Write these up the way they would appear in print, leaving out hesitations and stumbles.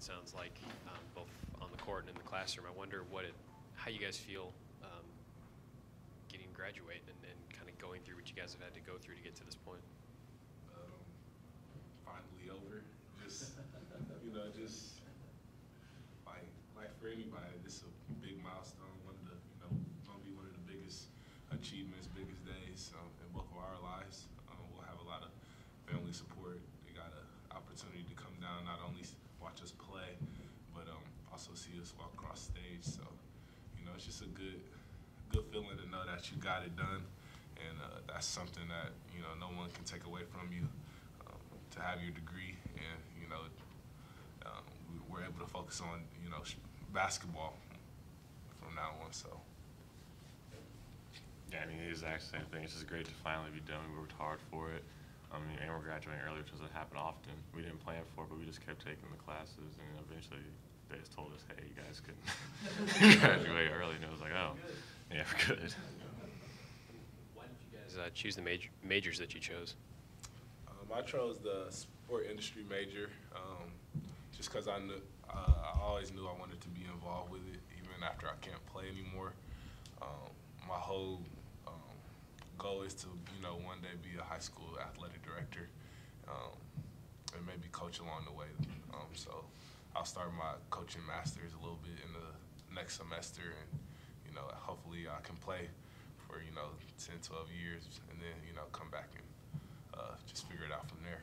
sounds like, both on the court and in the classroom. I wonder how you guys feel getting graduate and kind of going through what you guys have had to go through to get to this point. Finally over. Just just like for anybody, this is a big milestone. Gonna be one of the biggest achievements, biggest days in both of our lives. We'll have a lot of family support. They got an opportunity to come down, not only watch us play, but also see us walk across stage. So, it's just a good feeling to know that you got it done, and that's something that no one can take away from you. To have your degree, and we're able to focus on basketball from now on. So. Yeah, I mean, the exact same thing. It's just great to finally be done. We worked hard for it. And we're graduating early, which doesn't happen often. We didn't plan for it, but we just kept taking the classes, and eventually they just told us, hey, you guys can graduate early, and it was like, oh, yeah, we're good. Why did you guys choose the majors that you chose? I chose the sport industry major just because I always knew I wanted to be involved with it, even after I can't play anymore. My whole goal is to, one day be a high school athletic director and maybe coach along the way. So I'll start my coaching master's a little bit in the next semester, and, hopefully I can play for, 10, 12 years, and then, come back and just figure it out from there.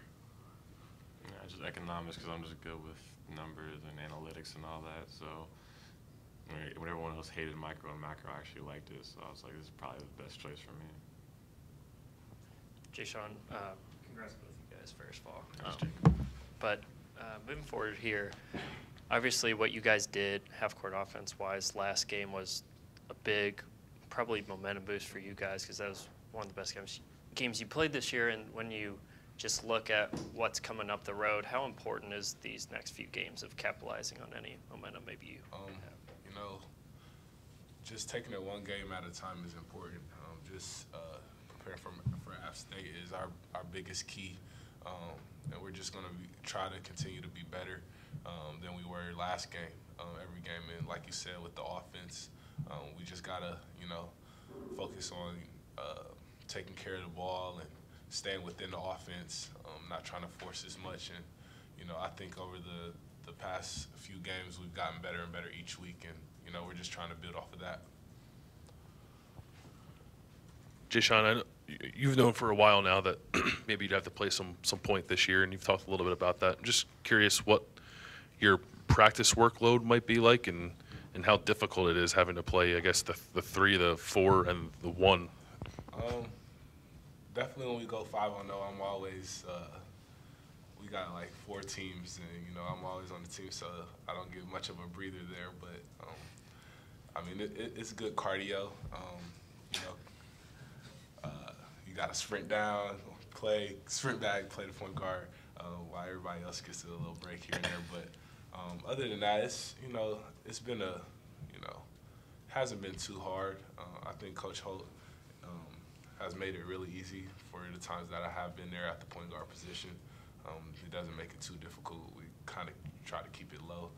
Yeah, just economics, because I'm just good with numbers and analytics and all that. So when everyone else hated micro and macro, I actually liked it. So I was like, this is probably the best choice for me. Jae'Sean, congrats to both of you guys, first of all. Oh. But moving forward here, obviously what you guys did half-court offense-wise last game was a big, probably momentum boost for you guys, because that was one of the best games you played this year. And when you just look at what's coming up the road, how important is these next few games of capitalizing on any momentum maybe you have? Just taking it one game at a time is important. Preparing for App State is our biggest key, and we're just going to try to continue to be better than we were last game, every game. And like you said, with the offense, we just got to, focus on taking care of the ball and staying within the offense, not trying to force as much. And, I think over the past few games, we've gotten better and better each week, and, we're just trying to build off of that. Jae'Sean, I know you've known for a while now that maybe you'd have to play some point this year, and you've talked a little bit about that. I'm just curious what your practice workload might be like, and how difficult it is having to play, I guess, the 3, the 4, and the 1. Definitely when we go 5-0, I'm always we got like 4 teams, and I'm always on the team, so I don't get much of a breather there. But I mean, it's good cardio. You got to sprint down, play, sprint back, play the point guard, while everybody else gets a little break here and there. But other than that, it's been hasn't been too hard. I think Coach Holt has made it really easy for the times that I have been there at the point guard position. He doesn't make it too difficult. We kind of try to keep it low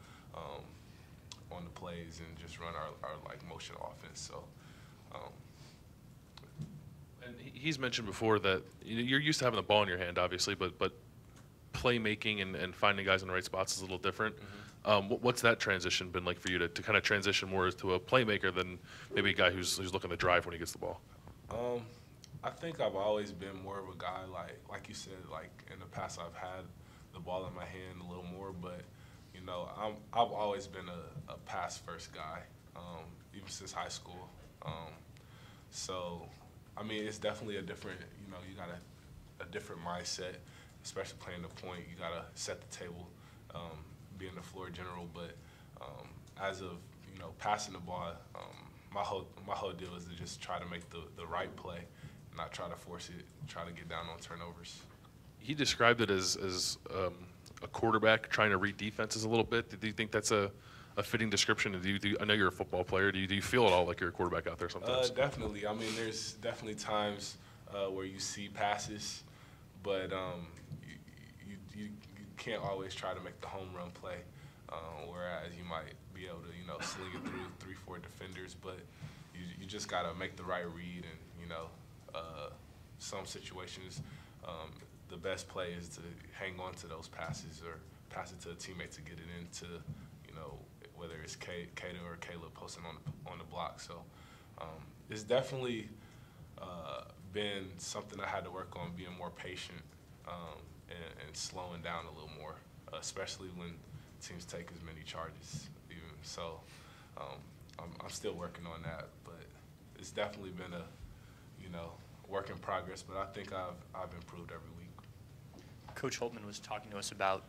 on the plays and just run our motion offense. So. And he's mentioned before that you're used to having the ball in your hand, obviously, but playmaking and finding guys in the right spots is a little different. Mm-hmm. What's that transition been like for you to kind of transition more to a playmaker than maybe a guy who's looking to drive when he gets the ball? I think I've always been more of a guy, like you said, like in the past I've had the ball in my hand a little more, but I've always been a pass-first guy, even since high school. So, I mean, it's definitely a different, you got a different mindset, especially playing the point. You got to set the table, being the floor general. But as of, passing the ball, my whole deal is to just try to make the right play, not try to force it, try to get down on turnovers. He described it as a quarterback trying to read defenses a little bit. Do you think that's a fitting description? I know you're a football player. Do you feel at all like you're a quarterback out there sometimes? Definitely. I mean, there's definitely times where you see passes, but you can't always try to make the home run play. whereas you might be able to, sling it through 3-4 defenders, but you just got to make the right read, and, some situations, the best play is to hang on to those passes or pass it to a teammate to get it into, whether it's Tate or Caleb posting on the block. So it's definitely been something I had to work on, being more patient and slowing down a little more, especially when teams take as many charges. Even so, I'm still working on that, but it's definitely been a work in progress. But I think I've improved every week. Coach Holtman was talking to us about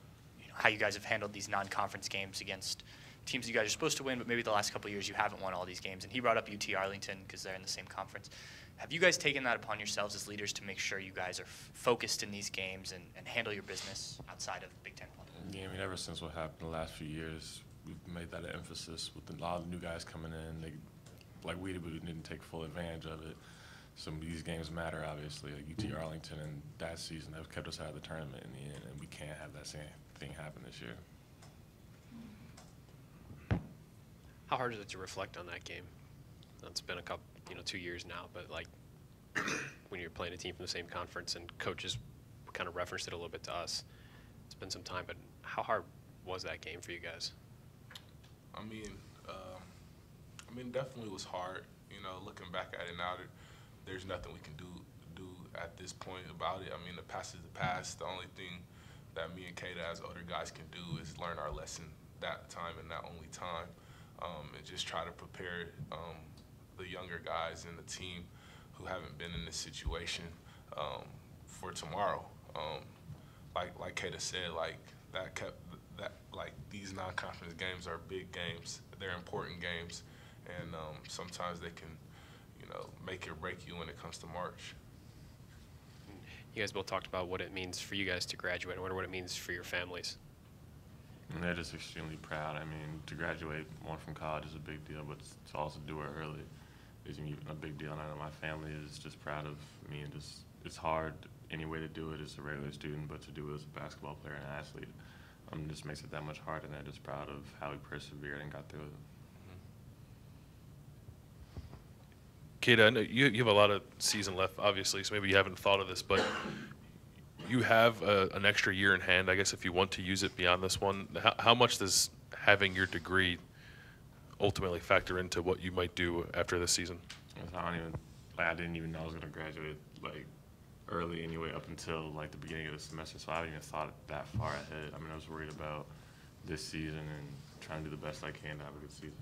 how you guys have handled these non-conference games against teams you guys are supposed to win, but maybe the last couple of years you haven't won all these games. And he brought up UT Arlington because they're in the same conference. Have you guys taken that upon yourselves as leaders to make sure you guys are focused in these games and handle your business outside of Big Ten play? Yeah, I mean, ever since what happened the last few years, we've made that an emphasis with a lot of new guys coming in. We didn't take full advantage of it. Some of these games matter, obviously. Like UT Arlington and that season, that kept us out of the tournament in the end, and we can't have that same thing happen this year. How hard is it to reflect on that game? It's been a couple, 2 years now, but when you're playing a team from the same conference, and coaches kind of referenced it a little bit to us, it's been some time, but how hard was that game for you guys? I mean, definitely was hard. Looking back at it now, there's nothing we can do at this point about it. I mean, the past is the past. The only thing that me and Tate as older guys can do is learn our lesson that time and that only time, and just try to prepare the younger guys in the team who haven't been in this situation for tomorrow. Like Kata said, these non-conference games are big games. They're important games, and sometimes they can, make or break you when it comes to March. You guys both talked about what it means for you guys to graduate. I wonder what it means for your families. And they're just extremely proud. I mean, to graduate one from college is a big deal, but to also do it early is even a big deal. And I know my family is just proud of me, and it's hard any way to do it as a regular student, but to do it as a basketball player and an athlete just makes it that much harder, and they're just proud of how we persevered and got through it. Kata, I know you have a lot of season left, obviously, so maybe you haven't thought of this, but you have an extra year in hand, I guess, if you want to use it beyond this one. How much does having your degree ultimately factor into what you might do after this season? I didn't even know I was going to graduate early anyway, up until the beginning of the semester, so I haven't even thought that far ahead. I mean, I was worried about this season and trying to do the best I can to have a good season.